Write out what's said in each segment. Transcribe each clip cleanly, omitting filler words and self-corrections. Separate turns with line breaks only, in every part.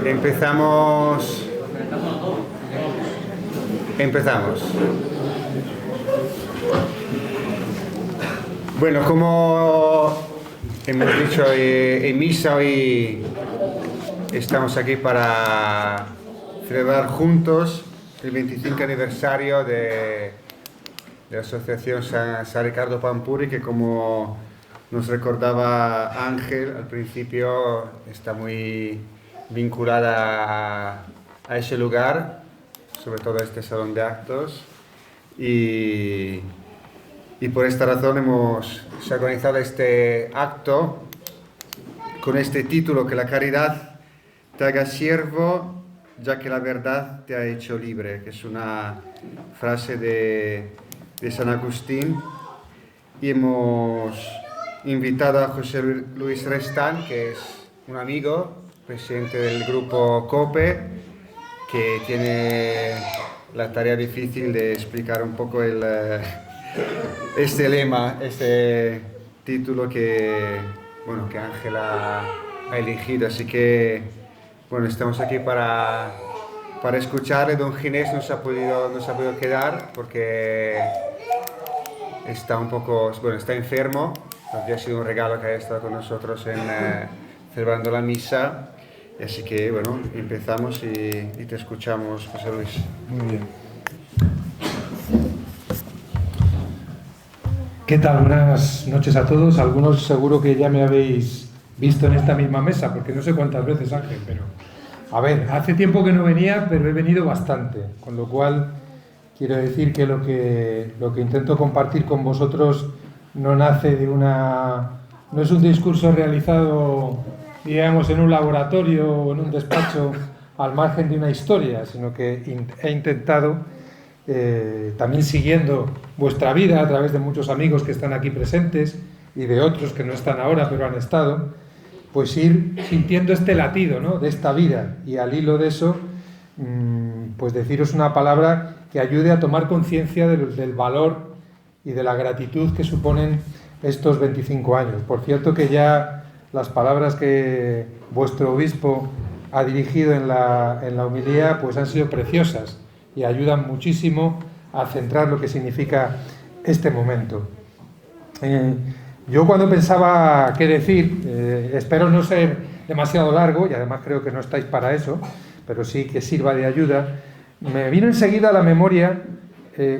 Empezamos. Bueno, como hemos dicho en misa, hoy estamos aquí para celebrar juntos el 25 aniversario de la Asociación San Riccardo Pampuri, que, como nos recordaba Ángel al principio, está muy vinculada a ese lugar, sobre todo a este salón de actos, y por esta razón se ha organizado este acto con este título: que la caridad te haga siervo, ya que la verdad te ha hecho libre, que es una frase de San Agustín. Y hemos invitado a José Luis Restán, que es un amigo, presidente del grupo COPE, que tiene la tarea difícil de explicar un poco este lema, este título que Ángela ha elegido. Así que, estamos aquí para escucharle. Don Ginés no se ha podido quedar porque está está enfermo. Entonces ha sido un regalo que haya estado con nosotros celebrando la misa. Así que, empezamos y te escuchamos, José Luis.
Muy bien. ¿Qué tal? Buenas noches a todos. Algunos seguro que ya me habéis visto en esta misma mesa, porque no sé cuántas veces, Ángel, pero... A ver, hace tiempo que no venía, pero he venido bastante, con lo cual quiero decir que lo que intento compartir con vosotros no nace no es un discurso realizado, digamos, en un laboratorio o en un despacho al margen de una historia, sino que he intentado, también siguiendo vuestra vida a través de muchos amigos que están aquí presentes y de otros que no están ahora pero han estado, pues ir sintiendo este latido, ¿no?, de esta vida, y al hilo de eso, pues deciros una palabra que ayude a tomar conciencia del valor y de la gratitud que suponen estos 25 años. Por cierto, que ya las palabras que vuestro obispo ha dirigido en la homilía pues han sido preciosas y ayudan muchísimo a centrar lo que significa este momento. Yo, cuando pensaba qué decir, espero no ser demasiado largo, y además creo que no estáis para eso, pero sí que sirva de ayuda, me vino enseguida a la memoria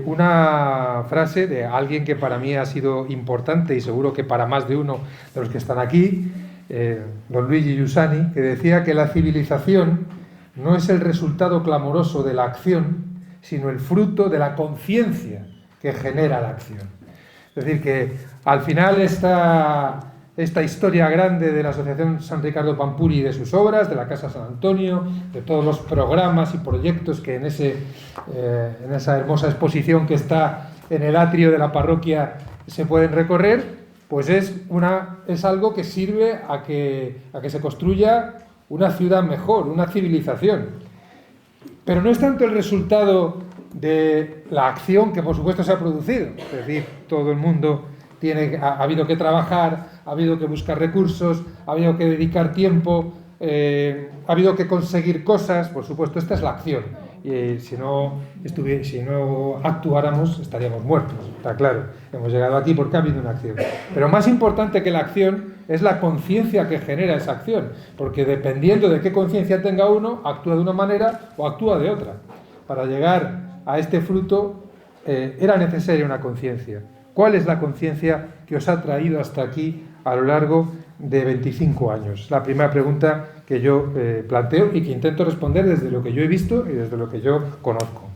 una frase de alguien que para mí ha sido importante, y seguro que para más de uno de los que están aquí, don Luigi Giussani, que decía que la civilización no es el resultado clamoroso de la acción, sino el fruto de la conciencia que genera la acción. Es decir, que al final esta historia grande de la Asociación San Riccardo Pampuri y de sus obras, de la Casa San Antonio, de todos los programas y proyectos que en esa hermosa exposición que está en el atrio de la parroquia se pueden recorrer, pues es algo que sirve a que se construya una ciudad mejor, una civilización. Pero no es tanto el resultado de la acción, que por supuesto se ha producido, es decir, todo el mundo ha habido que trabajar, ha habido que buscar recursos, ha habido que dedicar tiempo, ha habido que conseguir cosas. Por supuesto, esta es la acción, y si no actuáramos estaríamos muertos, está claro. Hemos llegado aquí porque ha habido una acción, pero más importante que la acción es la conciencia que genera esa acción, porque dependiendo de qué conciencia tenga uno, actúa de una manera o actúa de otra. Para llegar a este fruto era necesaria una conciencia. ¿Cuál es la conciencia que os ha traído hasta aquí a lo largo de 25 años? La primera pregunta que yo planteo y que intento responder desde lo que yo he visto y desde lo que yo conozco.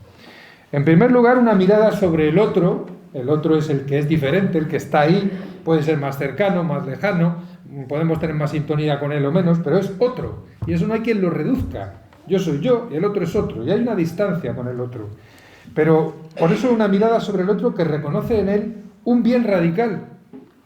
En primer lugar, una mirada sobre el otro. El otro es el que es diferente, el que está ahí, puede ser más cercano, más lejano, podemos tener más sintonía con él o menos, pero es otro, y eso no hay quien lo reduzca. Yo soy yo y el otro es otro, y hay una distancia con el otro. Pero por eso una mirada sobre el otro que reconoce en él un bien radical,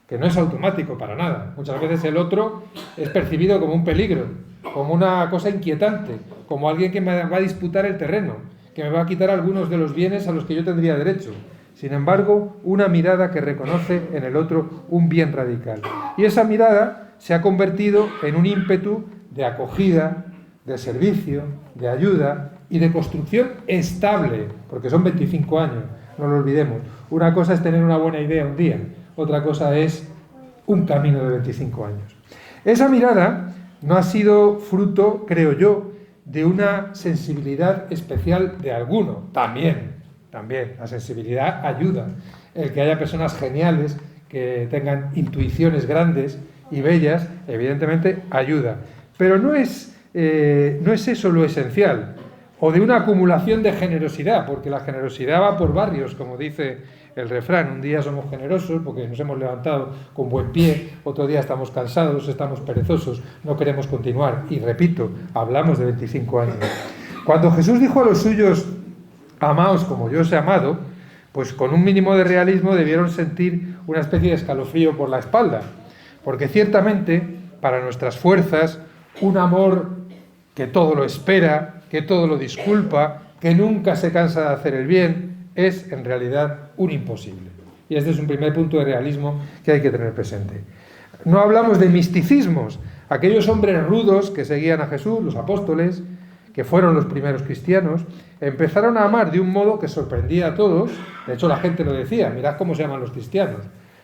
que no es automático para nada. Muchas veces el otro es percibido como un peligro, como una cosa inquietante, como alguien que me va a disputar el terreno, que me va a quitar algunos de los bienes a los que yo tendría derecho. Sin embargo, una mirada que reconoce en el otro un bien radical. Y esa mirada se ha convertido en un ímpetu de acogida, de servicio, de ayuda y de construcción estable, porque son 25 años, no lo olvidemos. Una cosa es tener una buena idea un día, otra cosa es un camino de 25 años. Esa mirada no ha sido fruto, creo yo, de una sensibilidad especial de alguno. También, la sensibilidad ayuda. El que haya personas geniales, que tengan intuiciones grandes y bellas, evidentemente ayuda. Pero no es eso lo esencial, o de una acumulación de generosidad, porque la generosidad va por barrios, como dice el refrán. Un día somos generosos porque nos hemos levantado con buen pie, otro día estamos cansados, estamos perezosos, no queremos continuar. Y repito, hablamos de 25 años. Cuando Jesús dijo a los suyos, amaos como yo os he amado, pues con un mínimo de realismo debieron sentir una especie de escalofrío por la espalda, porque ciertamente para nuestras fuerzas un amor que todo lo espera, que todo lo disculpa, que nunca se cansa de hacer el bien, es en realidad un imposible. Y este es un primer punto de realismo que hay que tener presente. No hablamos de misticismos. Aquellos hombres rudos que seguían a Jesús, los apóstoles, que fueron los primeros cristianos, empezaron a amar de un modo que sorprendía a todos. De hecho, la gente lo decía, mirad cómo se llaman los cristianos.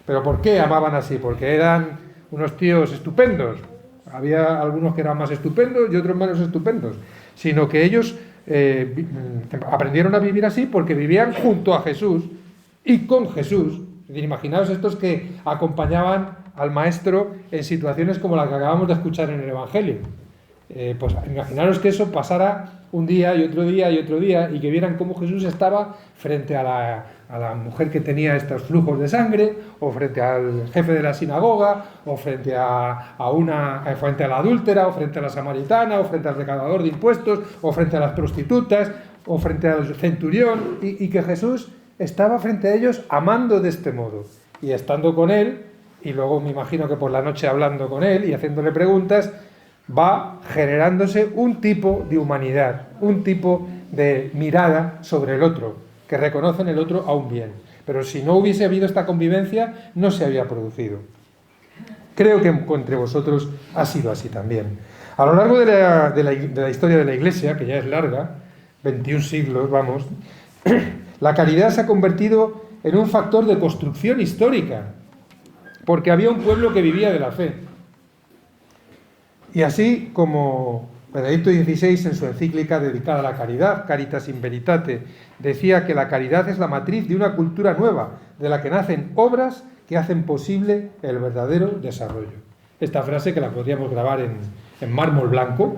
¿Pero por qué amaban así? Porque eran unos tíos estupendos. Había algunos que eran más estupendos y otros menos estupendos. Sino que ellos aprendieron a vivir así porque vivían junto a Jesús y con Jesús. Es decir, imaginaos estos que acompañaban al Maestro en situaciones como la que acabamos de escuchar en el Evangelio. Pues imaginaros que eso pasara un día y otro día y otro día, y que vieran cómo Jesús estaba frente a la mujer que tenía estos flujos de sangre, o frente al jefe de la sinagoga, o frente a la adúltera, o frente a la samaritana, o frente al recaudador de impuestos, o frente a las prostitutas, o frente al centurión, y que Jesús estaba frente a ellos amando de este modo, y estando con él, y luego me imagino que por la noche hablando con él y haciéndole preguntas, va generándose un tipo de humanidad, un tipo de mirada sobre el otro, que reconoce en el otro a un bien. Pero si no hubiese habido esta convivencia, no se había producido. Creo que entre vosotros ha sido así también. A lo largo de la historia de la Iglesia, que ya es larga, 21 siglos, vamos, la caridad se ha convertido en un factor de construcción histórica, porque había un pueblo que vivía de la fe. Y así como Benedicto XVI, en su encíclica dedicada a la caridad, Caritas in Veritate, decía que la caridad es la matriz de una cultura nueva, de la que nacen obras que hacen posible el verdadero desarrollo. Esta frase, que la podríamos grabar en mármol blanco,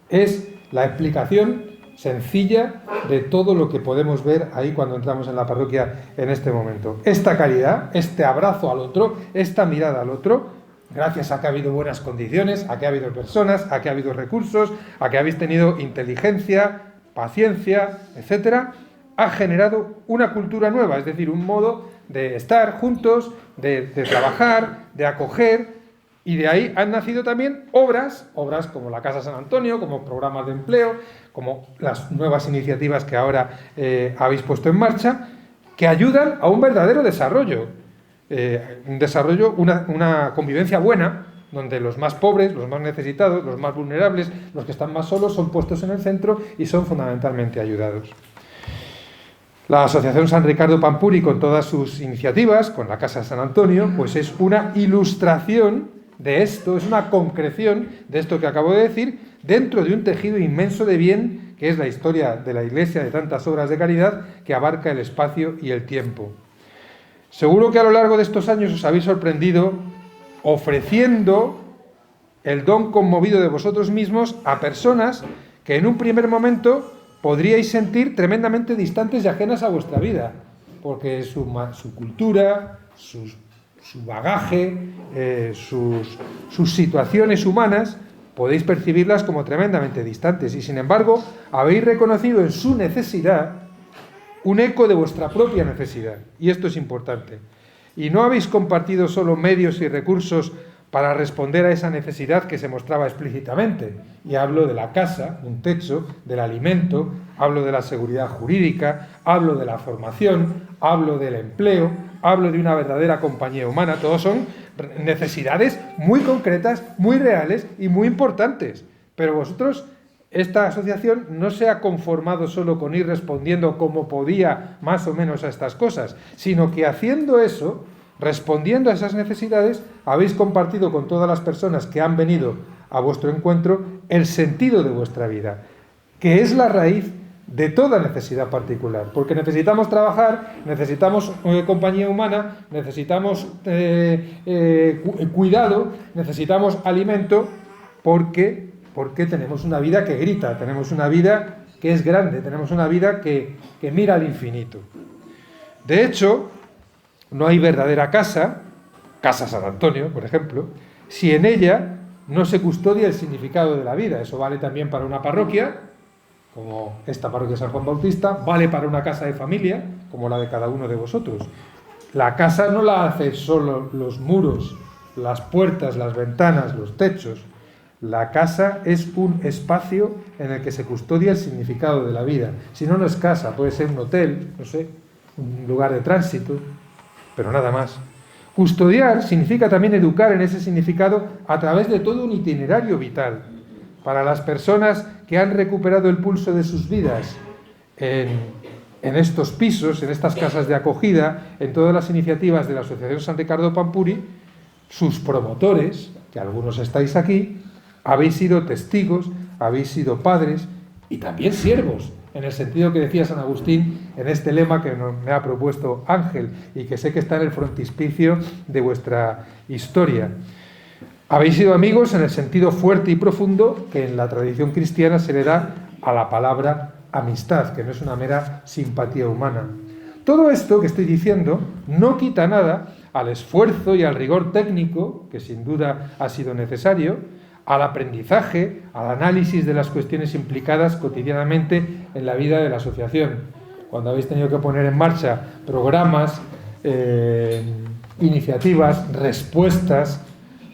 es la explicación sencilla de todo lo que podemos ver ahí cuando entramos en la parroquia en este momento. Esta caridad, este abrazo al otro, esta mirada al otro, gracias a que ha habido buenas condiciones, a que ha habido personas, a que ha habido recursos, a que habéis tenido inteligencia, paciencia, etcétera, ha generado una cultura nueva, es decir, un modo de estar juntos, de trabajar, de acoger, y de ahí han nacido también obras como la Casa San Antonio, como programas de empleo, como las nuevas iniciativas que ahora habéis puesto en marcha, que ayudan a un verdadero desarrollo. Un desarrollo, una convivencia buena, donde los más pobres, los más necesitados, los más vulnerables, los que están más solos, son puestos en el centro y son fundamentalmente ayudados. La Asociación San Ricardo Pampuri, con todas sus iniciativas, con la Casa San Antonio, pues es una ilustración de esto, es una concreción de esto que acabo de decir, dentro de un tejido inmenso de bien, que es la historia de la Iglesia, de tantas obras de caridad, que abarca el espacio y el tiempo. Seguro que a lo largo de estos años os habéis sorprendido ofreciendo el don conmovido de vosotros mismos a personas que en un primer momento podríais sentir tremendamente distantes y ajenas a vuestra vida, porque su cultura, su bagaje, sus situaciones humanas, podéis percibirlas como tremendamente distantes, y sin embargo habéis reconocido en su necesidad un eco de vuestra propia necesidad, y esto es importante. Y no habéis compartido solo medios y recursos para responder a esa necesidad que se mostraba explícitamente, y hablo de la casa, un techo, del alimento, hablo de la seguridad jurídica, hablo de la formación, hablo del empleo, hablo de una verdadera compañía humana. Todos son necesidades muy concretas, muy reales y muy importantes, pero vosotros esta asociación no se ha conformado solo con ir respondiendo como podía más o menos a estas cosas, sino que haciendo eso, respondiendo a esas necesidades, habéis compartido con todas las personas que han venido a vuestro encuentro el sentido de vuestra vida, que es la raíz de toda necesidad particular, porque necesitamos trabajar, necesitamos compañía humana, necesitamos cuidado, necesitamos alimento, porque tenemos una vida que grita, tenemos una vida que es grande, tenemos una vida que mira al infinito. De hecho, no hay verdadera casa San Antonio, por ejemplo, si en ella no se custodia el significado de la vida. Eso vale también para una parroquia, como esta parroquia de San Juan Bautista, vale para una casa de familia, como la de cada uno de vosotros. La casa no la hace solo los muros, las puertas, las ventanas, los techos. La casa es un espacio en el que se custodia el significado de la vida. Si no, no es casa, puede ser un hotel, no sé, un lugar de tránsito, pero nada más. Custodiar significa también educar en ese significado a través de todo un itinerario vital. Para las personas que han recuperado el pulso de sus vidas en estos pisos, en estas casas de acogida, en todas las iniciativas de la Asociación San Ricardo Pampuri, sus promotores, que algunos estáis aquí, habéis sido testigos, habéis sido padres y también siervos, en el sentido que decía San Agustín en este lema que me ha propuesto Ángel y que sé que está en el frontispicio de vuestra historia. Habéis sido amigos en el sentido fuerte y profundo que en la tradición cristiana se le da a la palabra amistad, que no es una mera simpatía humana. Todo esto que estoy diciendo no quita nada al esfuerzo y al rigor técnico, que sin duda ha sido necesario, al aprendizaje, al análisis de las cuestiones implicadas cotidianamente en la vida de la asociación. Cuando habéis tenido que poner en marcha programas, iniciativas, respuestas,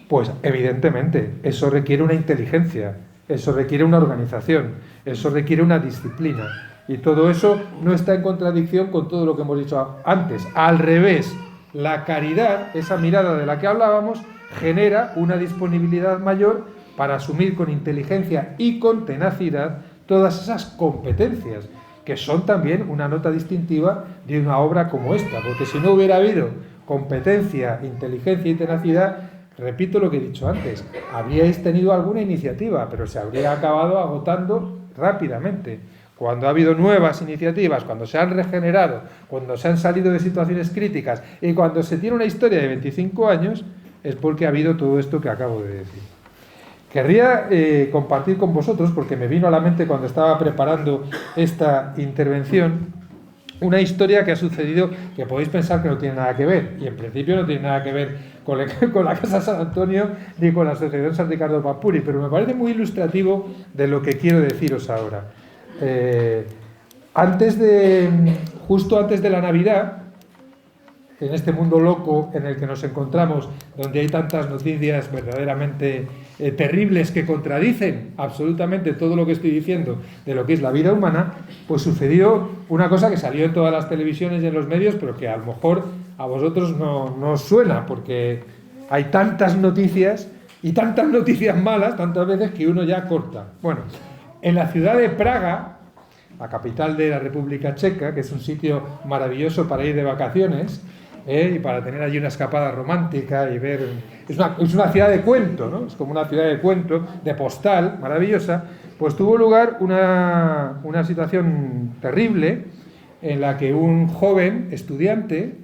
pues evidentemente eso requiere una inteligencia, eso requiere una organización, eso requiere una disciplina. Y todo eso no está en contradicción con todo lo que hemos dicho antes. Al revés, la caridad, esa mirada de la que hablábamos, genera una disponibilidad mayor para asumir con inteligencia y con tenacidad todas esas competencias, que son también una nota distintiva de una obra como esta, porque si no hubiera habido competencia, inteligencia y tenacidad, repito lo que he dicho antes, habríais tenido alguna iniciativa, pero se habría acabado agotando rápidamente. Cuando ha habido nuevas iniciativas, cuando se han regenerado, cuando se han salido de situaciones críticas y cuando se tiene una historia de 25 años, es porque ha habido todo esto que acabo de decir. Querría compartir con vosotros, porque me vino a la mente cuando estaba preparando esta intervención, una historia que ha sucedido que podéis pensar que no tiene nada que ver, y en principio no tiene nada que ver con la Casa San Antonio ni con la Asociación San Ricardo Pampuri, pero me parece muy ilustrativo de lo que quiero deciros ahora. Justo antes de la Navidad, en este mundo loco en el que nos encontramos, donde hay tantas noticias verdaderamente terribles que contradicen absolutamente todo lo que estoy diciendo de lo que es la vida humana, pues sucedió una cosa que salió en todas las televisiones y en los medios, pero que a lo mejor a vosotros no os suena, porque hay tantas noticias y tantas noticias malas, tantas veces que uno ya corta. Bueno, en la ciudad de Praga, la capital de la República Checa, que es un sitio maravilloso para ir de vacaciones, y para tener allí una escapada romántica y ver... Es una ciudad de cuento, ¿no? Es como una ciudad de cuento, de postal, maravillosa. Pues tuvo lugar una situación terrible en la que un joven estudiante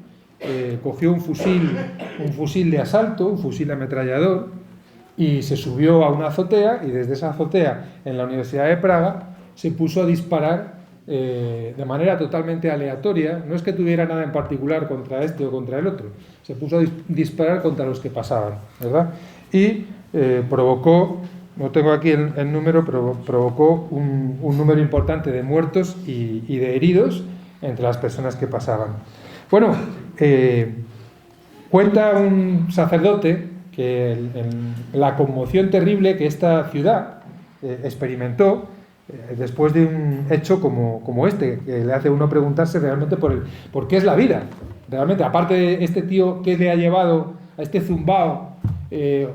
cogió un fusil de asalto, un fusil ametrallador, y se subió a una azotea, y desde esa azotea en la Universidad de Praga se puso a disparar de manera totalmente aleatoria. No es que tuviera nada en particular contra este o contra el otro, se puso a disparar contra los que pasaban, ¿verdad? Y provocó, no tengo aquí el número, pero provocó un número importante de muertos y de heridos entre las personas que pasaban. Bueno, cuenta un sacerdote que la conmoción terrible que esta ciudad experimentó después de un hecho como este, que le hace a uno preguntarse realmente por qué es la vida. Realmente, aparte de este tío que le ha llevado a este zumbao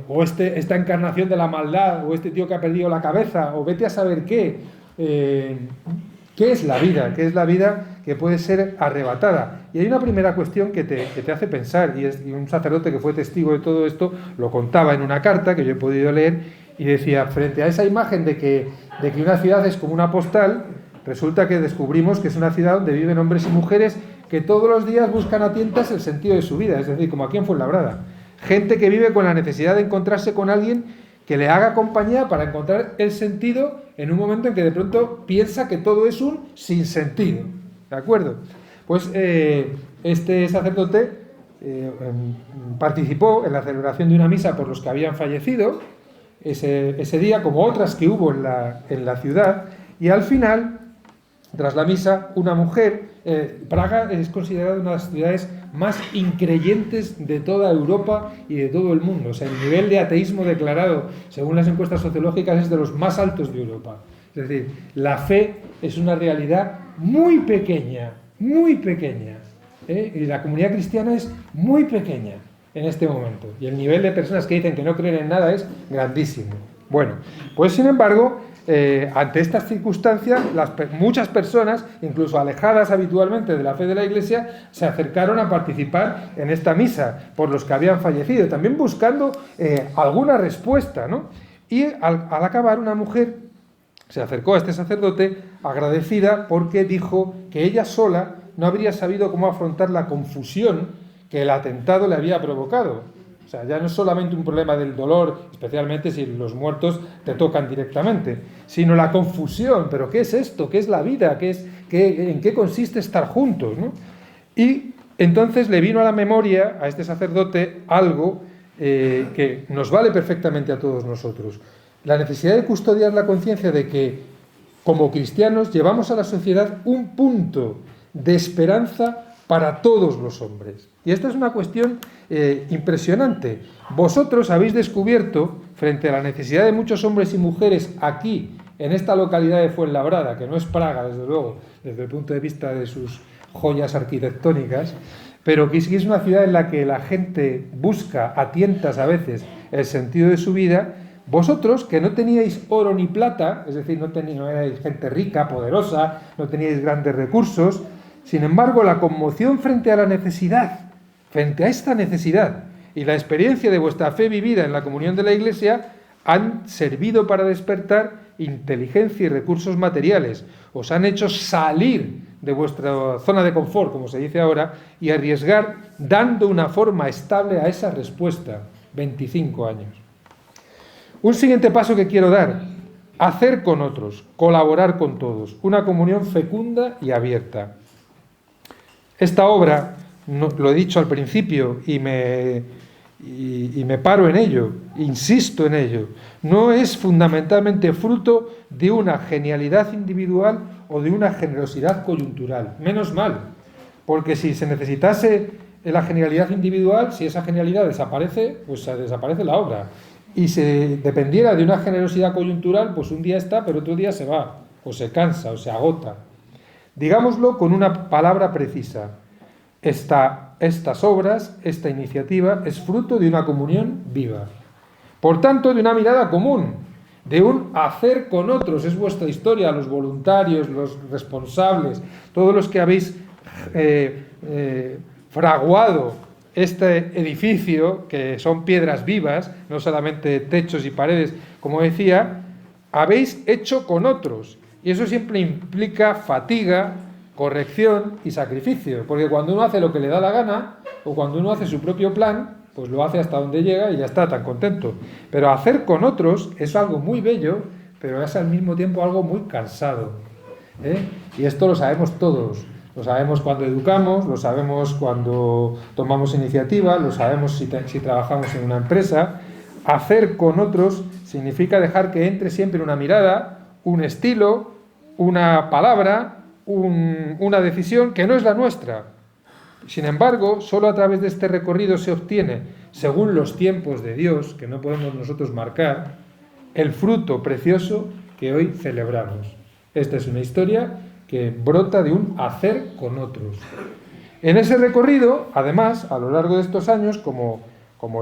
o esta encarnación de la maldad, o este tío que ha perdido la cabeza, o vete a saber qué. ¿Qué es la vida? ¿Qué es la vida que puede ser arrebatada? Y hay una primera cuestión que te hace pensar, y un sacerdote que fue testigo de todo esto lo contaba en una carta que yo he podido leer, y decía, frente a esa imagen de que una ciudad es como una postal, resulta que descubrimos que es una ciudad donde viven hombres y mujeres que todos los días buscan a tientas el sentido de su vida, es decir, como aquí en Fuenlabrada. Gente que vive con la necesidad de encontrarse con alguien que le haga compañía para encontrar el sentido en un momento en que de pronto piensa que todo es un sinsentido. ¿De acuerdo? Pues este sacerdote participó en la celebración de una misa por los que habían fallecido ese día, como otras que hubo en la ciudad, y al final, tras la misa, una mujer... Praga es considerada una de las ciudades más increyentes de toda Europa y de todo el mundo. O sea, el nivel de ateísmo declarado, según las encuestas sociológicas, es de los más altos de Europa. Es decir, la fe es una realidad muy pequeña, y la comunidad cristiana es muy pequeña en este momento. Y el nivel de personas que dicen que no creen en nada es grandísimo. Bueno, pues sin embargo... ante estas circunstancias, muchas personas, incluso alejadas habitualmente de la fe de la Iglesia, se acercaron a participar en esta misa por los que habían fallecido, también buscando alguna respuesta, ¿no? Y al acabar, una mujer se acercó a este sacerdote agradecida porque dijo que ella sola no habría sabido cómo afrontar la confusión que el atentado le había provocado. O sea, ya no es solamente un problema del dolor, especialmente si los muertos te tocan directamente, sino la confusión. ¿Pero qué es esto? ¿Qué es la vida? ¿En qué consiste estar juntos, ¿no? Y entonces le vino a la memoria a este sacerdote algo que nos vale perfectamente a todos nosotros. La necesidad de custodiar la conciencia de que, como cristianos, llevamos a la sociedad un punto de esperanza para todos los hombres. Y esta es una cuestión impresionante. Vosotros habéis descubierto, frente a la necesidad de muchos hombres y mujeres aquí, en esta localidad de Fuenlabrada, que no es Praga, desde luego, desde el punto de vista de sus joyas arquitectónicas, pero que sí es una ciudad en la que la gente busca a tientas a veces el sentido de su vida. Vosotros, que no teníais oro ni plata, es decir, no erais gente rica, poderosa, no teníais grandes recursos, sin embargo, la conmoción frente a la necesidad, frente a esta necesidad y la experiencia de vuestra fe vivida en la comunión de la Iglesia han servido para despertar inteligencia y recursos materiales. Os han hecho salir de vuestra zona de confort, como se dice ahora, y arriesgar dando una forma estable a esa respuesta. 25 años. Un siguiente paso que quiero dar: hacer con otros, colaborar con todos, una comunión fecunda y abierta. Esta obra, lo he dicho al principio y me paro en ello, insisto en ello, no es fundamentalmente fruto de una genialidad individual o de una generosidad coyuntural. Menos mal, porque si se necesitase la genialidad individual, si esa genialidad desaparece, pues desaparece la obra. Y si dependiera de una generosidad coyuntural, pues un día está, pero otro día se va, o se cansa, o se agota. Digámoslo con una palabra precisa: estas obras, esta iniciativa, es fruto de una comunión viva. Por tanto, de una mirada común, de un hacer con otros. Es vuestra historia, los voluntarios, los responsables, todos los que habéis fraguado este edificio, que son piedras vivas, no solamente techos y paredes, como decía, habéis hecho con otros. Y eso siempre implica fatiga, corrección y sacrificio, porque cuando uno hace lo que le da la gana, o cuando uno hace su propio plan, pues lo hace hasta donde llega y ya está tan contento. Pero hacer con otros es algo muy bello, pero es al mismo tiempo algo muy cansado, Y esto lo sabemos todos. Lo sabemos cuando educamos, lo sabemos cuando tomamos iniciativa, lo sabemos si trabajamos en una empresa. Hacer con otros significa dejar que entre siempre una mirada, un estilo, una palabra, una decisión que no es la nuestra. Sin embargo, solo a través de este recorrido se obtiene, según los tiempos de Dios, que no podemos nosotros marcar, el fruto precioso que hoy celebramos. Esta es una historia que brota de un hacer con otros. En ese recorrido, además, a lo largo de estos años, como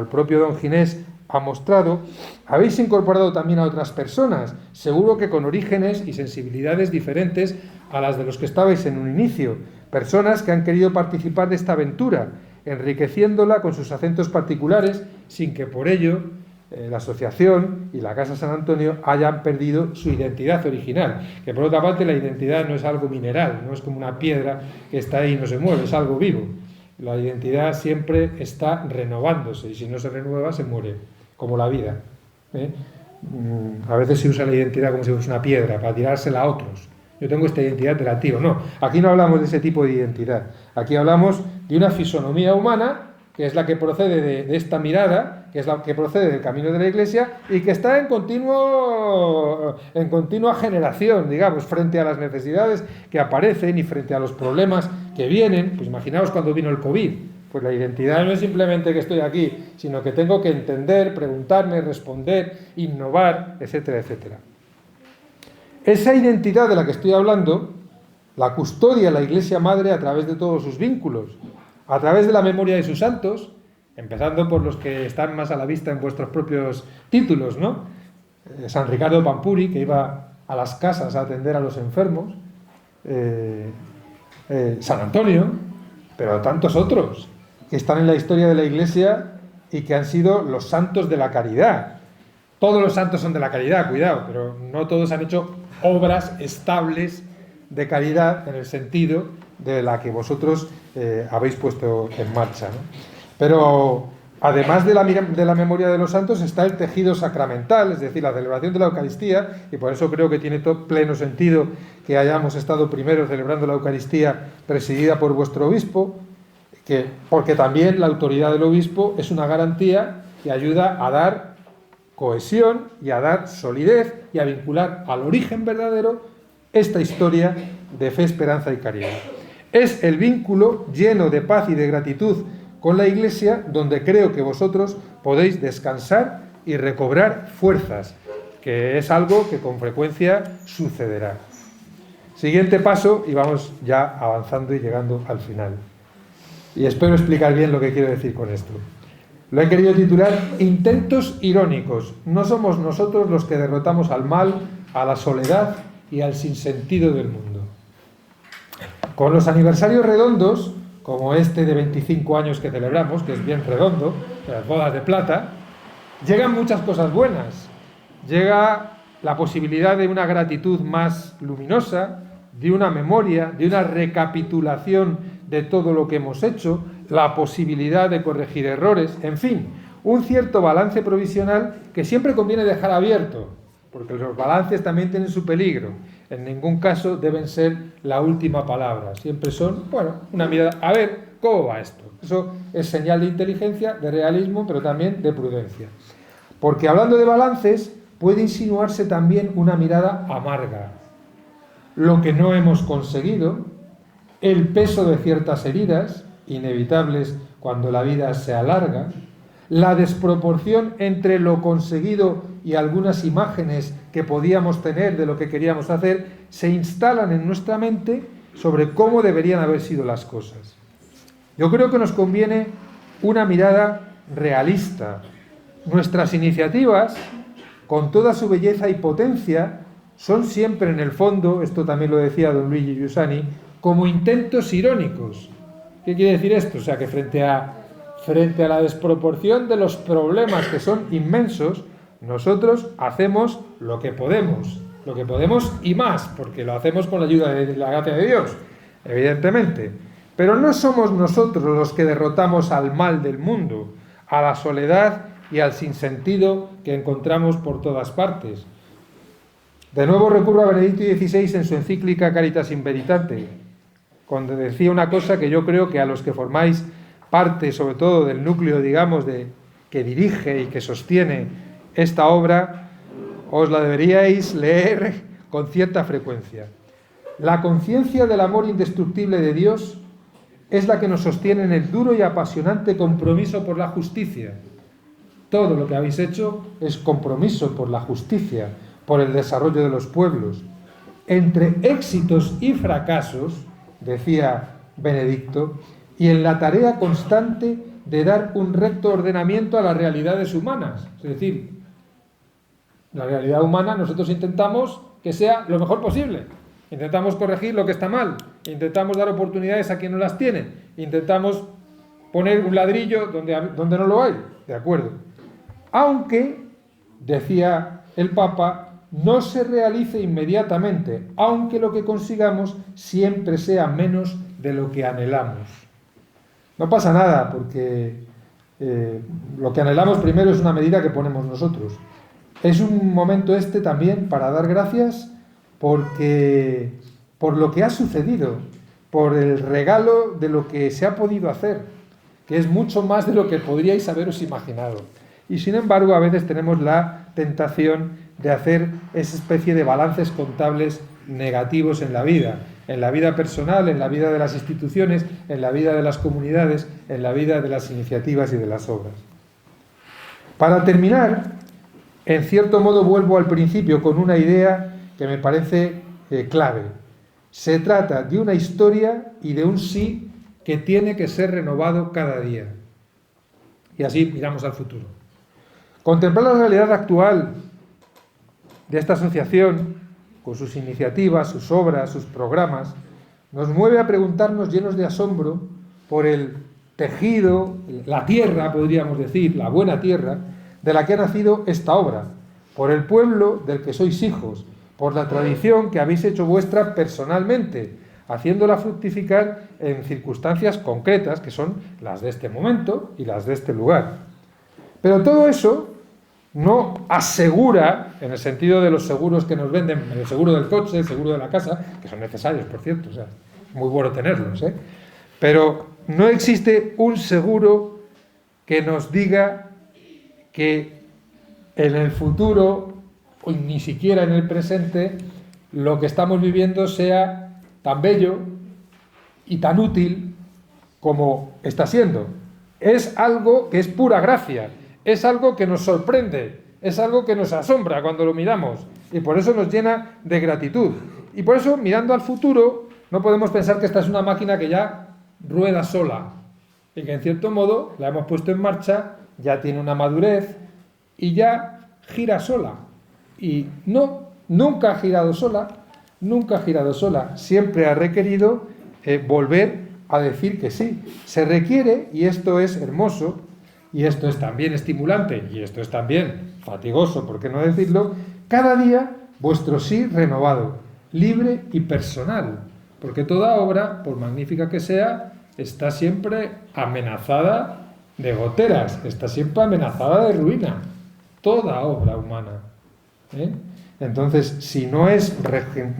el propio don Ginés ha mostrado, habéis incorporado también a otras personas, seguro que con orígenes y sensibilidades diferentes a las de los que estabais en un inicio, personas que han querido participar de esta aventura, enriqueciéndola con sus acentos particulares, sin que por ello la asociación y la Casa San Antonio hayan perdido su identidad original, que por otra parte la identidad no es algo mineral, no es como una piedra que está ahí y no se mueve, es algo vivo. La identidad siempre está renovándose y si no se renueva se muere, como la vida. A veces se usa la identidad como si fuese una piedra para tirársela a otros. Yo tengo esta identidad, te la tiro. No, aquí no hablamos de ese tipo de identidad. Aquí hablamos de una fisonomía humana que es la que procede de esta mirada, que es la que procede del camino de la Iglesia y que está en continua generación, digamos, frente a las necesidades que aparecen y frente a los problemas que vienen. Pues imaginaos cuando vino el COVID. Pues la identidad no es simplemente que estoy aquí, sino que tengo que entender, preguntarme, responder, innovar, etcétera, etcétera. Esa identidad de la que estoy hablando la custodia la Iglesia Madre a través de todos sus vínculos, a través de la memoria de sus santos, empezando por los que están más a la vista en vuestros propios títulos, ¿no? San Ricardo Pampuri, que iba a las casas a atender a los enfermos, San Antonio, pero tantos otros que están en la historia de la Iglesia y que han sido los santos de la caridad. Todos los santos son de la caridad, cuidado, pero no todos han hecho obras estables de caridad en el sentido de la que vosotros habéis puesto en marcha, ¿no? Pero además de la memoria de los santos está el tejido sacramental, es decir, la celebración de la Eucaristía, y por eso creo que tiene pleno sentido que hayamos estado primero celebrando la Eucaristía presidida por vuestro obispo, porque también la autoridad del obispo es una garantía que ayuda a dar cohesión y a dar solidez y a vincular al origen verdadero esta historia de fe, esperanza y caridad. Es el vínculo lleno de paz y de gratitud con la Iglesia donde creo que vosotros podéis descansar y recobrar fuerzas, que es algo que con frecuencia sucederá. Siguiente paso, y vamos ya avanzando y llegando al final. Y espero explicar bien lo que quiero decir con esto. Lo he querido titular Intentos irónicos. No somos nosotros los que derrotamos al mal, a la soledad y al sinsentido del mundo. Con los aniversarios redondos, como este de 25 años que celebramos, que es bien redondo, de las bodas de plata, llegan muchas cosas buenas. Llega la posibilidad de una gratitud más luminosa, de una memoria, de una recapitulación de todo lo que hemos hecho, la posibilidad de corregir errores, en fin, un cierto balance provisional que siempre conviene dejar abierto, porque los balances también tienen su peligro. En ningún caso deben ser la última palabra. Siempre son, una mirada, a ver, ¿cómo va esto? Eso es señal de inteligencia, de realismo, pero también de prudencia. Porque hablando de balances, puede insinuarse también una mirada amarga. Lo que no hemos conseguido, el peso de ciertas heridas, inevitables cuando la vida se alarga, la desproporción entre lo conseguido y algunas imágenes que podíamos tener de lo que queríamos hacer, se instalan en nuestra mente sobre cómo deberían haber sido las cosas. Yo creo que nos conviene una mirada realista. Nuestras iniciativas, con toda su belleza y potencia, son siempre en el fondo, esto también lo decía don Luigi Giussani, como intentos irónicos. ¿Qué quiere decir esto? O sea, que frente a la desproporción de los problemas que son inmensos, nosotros hacemos lo que podemos y más, porque lo hacemos con la ayuda de la gracia de Dios, evidentemente. Pero no somos nosotros los que derrotamos al mal del mundo, a la soledad y al sinsentido que encontramos por todas partes. De nuevo recurro a Benedicto XVI en su encíclica Caritas in Veritate, cuando decía una cosa que yo creo que a los que formáis parte, sobre todo del núcleo, digamos, que dirige y que sostiene esta obra, os la deberíais leer con cierta frecuencia. La conciencia del amor indestructible de Dios es la que nos sostiene en el duro y apasionante compromiso por la justicia. Todo lo que habéis hecho es compromiso por la justicia, por el desarrollo de los pueblos. Entre éxitos y fracasos, decía Benedicto, y en la tarea constante de dar un recto ordenamiento a las realidades humanas. Es decir, la realidad humana nosotros intentamos que sea lo mejor posible. Intentamos corregir lo que está mal. Intentamos dar oportunidades a quien no las tiene. Intentamos poner un ladrillo donde no lo hay. De acuerdo. Aunque, decía el Papa, no se realice inmediatamente, aunque lo que consigamos siempre sea menos de lo que anhelamos. No pasa nada, porque lo que anhelamos primero es una medida que ponemos nosotros. Es un momento también para dar gracias por lo que ha sucedido, por el regalo de lo que se ha podido hacer, que es mucho más de lo que podríais haberos imaginado. Y sin embargo, a veces tenemos la tentación de hacer esa especie de balances contables negativos en la vida personal, en la vida de las instituciones, en la vida de las comunidades, en la vida de las iniciativas y de las obras. Para terminar, en cierto modo vuelvo al principio con una idea que me parece clave. Se trata de una historia y de un sí que tiene que ser renovado cada día. Y así miramos al futuro. Contemplar la realidad actual de esta asociación, con sus iniciativas, sus obras, sus programas, nos mueve a preguntarnos llenos de asombro por el tejido, la tierra, podríamos decir, la buena tierra, de la que ha nacido esta obra, por el pueblo del que sois hijos, por la tradición que habéis hecho vuestra personalmente, haciéndola fructificar en circunstancias concretas, que son las de este momento y las de este lugar. Pero todo eso no asegura, en el sentido de los seguros que nos venden, el seguro del coche, el seguro de la casa, que son necesarios, por cierto, o sea, es muy bueno tenerlos, pero no existe un seguro que nos diga que en el futuro, o ni siquiera en el presente, lo que estamos viviendo sea tan bello y tan útil como está siendo. Es algo que es pura gracia. Es algo que nos sorprende, es algo que nos asombra cuando lo miramos y por eso nos llena de gratitud. Y por eso, mirando al futuro, no podemos pensar que esta es una máquina que ya rueda sola y que en cierto modo la hemos puesto en marcha, ya tiene una madurez y ya gira sola. Y no, nunca ha girado sola, siempre ha requerido volver a decir que sí. Se requiere, y esto es hermoso, y esto es también estimulante, y esto es también fatigoso, ¿por qué no decirlo? Cada día vuestro sí renovado, libre y personal, porque toda obra, por magnífica que sea, está siempre amenazada de goteras, está siempre amenazada de ruina, toda obra humana. Entonces, si no es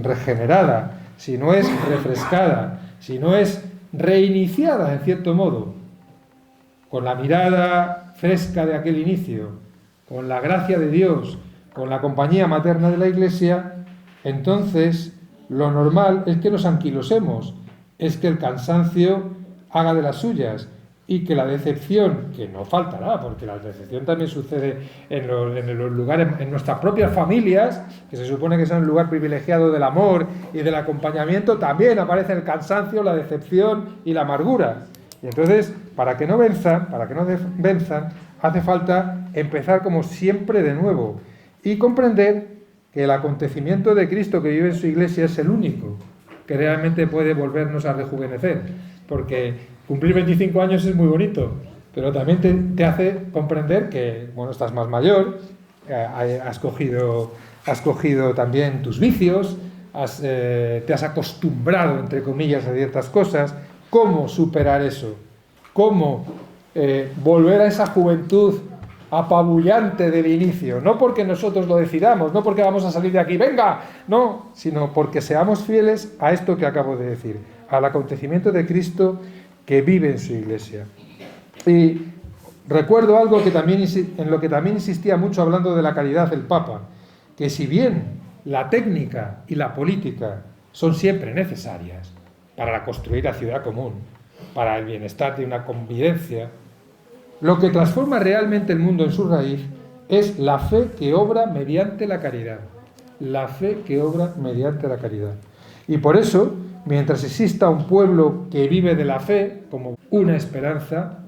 regenerada, si no es refrescada, si no es reiniciada en cierto modo, con la mirada fresca de aquel inicio, con la gracia de Dios, con la compañía materna de la Iglesia, entonces lo normal es que nos anquilosemos, es que el cansancio haga de las suyas y que la decepción, que no faltará, porque la decepción también sucede en los lugares, en nuestras propias familias, que se supone que son el lugar privilegiado del amor y del acompañamiento, también aparece el cansancio, la decepción y la amargura. Y entonces, para que no venzan, hace falta empezar como siempre de nuevo y comprender que el acontecimiento de Cristo que vive en su Iglesia es el único que realmente puede volvernos a rejuvenecer, porque cumplir 25 años es muy bonito, pero también te hace comprender que, bueno, estás más mayor, has cogido también tus vicios, te has acostumbrado, entre comillas, a ciertas cosas. ¿Cómo superar eso? ¿Cómo volver a esa juventud apabullante del inicio? No porque nosotros lo decidamos, no porque vamos a salir de aquí, ¡venga! No, sino porque seamos fieles a esto que acabo de decir, al acontecimiento de Cristo que vive en su Iglesia. Y recuerdo algo en lo que también insistía mucho hablando de la caridad el Papa, que si bien la técnica y la política son siempre necesarias, para construir la ciudad común, para el bienestar de una convivencia, lo que transforma realmente el mundo en su raíz es la fe que obra mediante la caridad. La fe que obra mediante la caridad. Y por eso, mientras exista un pueblo que vive de la fe como una esperanza,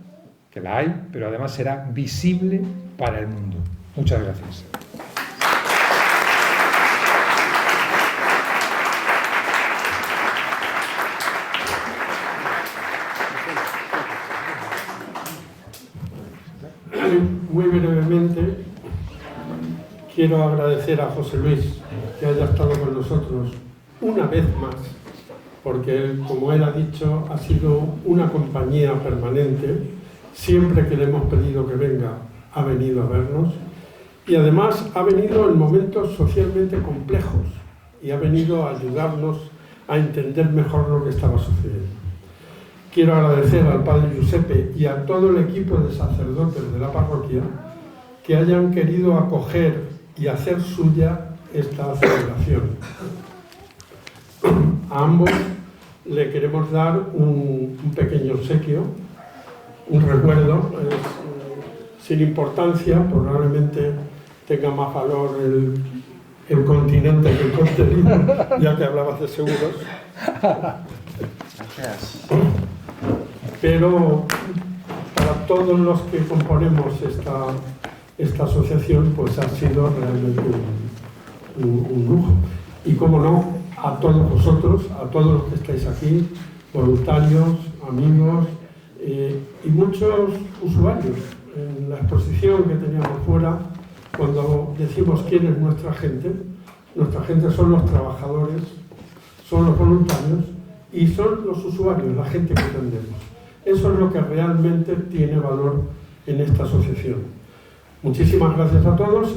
que la hay, pero además será visible para el mundo. Muchas gracias.
Muy brevemente, quiero agradecer a José Luis que haya estado con nosotros una vez más, porque él, como él ha dicho, ha sido una compañía permanente. Siempre que le hemos pedido que venga, ha venido a vernos, y además ha venido en momentos socialmente complejos y ha venido a ayudarnos a entender mejor lo que estaba sucediendo. Quiero agradecer al padre Giuseppe y a todo el equipo de sacerdotes de la parroquia que hayan querido acoger y hacer suya esta celebración. A ambos le queremos dar un pequeño obsequio, un recuerdo, sin importancia, probablemente tenga más valor el continente que el contenido, ya que hablabas de seguros.
Gracias.
Pero para todos los que componemos esta asociación, pues ha sido realmente un lujo. Y como no, a todos vosotros, a todos los que estáis aquí, voluntarios, amigos y muchos usuarios. En la exposición que teníamos fuera, cuando decimos quién es nuestra gente son los trabajadores, son los voluntarios y son los usuarios, la gente que atendemos. Eso es lo que realmente tiene valor en esta asociación. Muchísimas gracias a todos.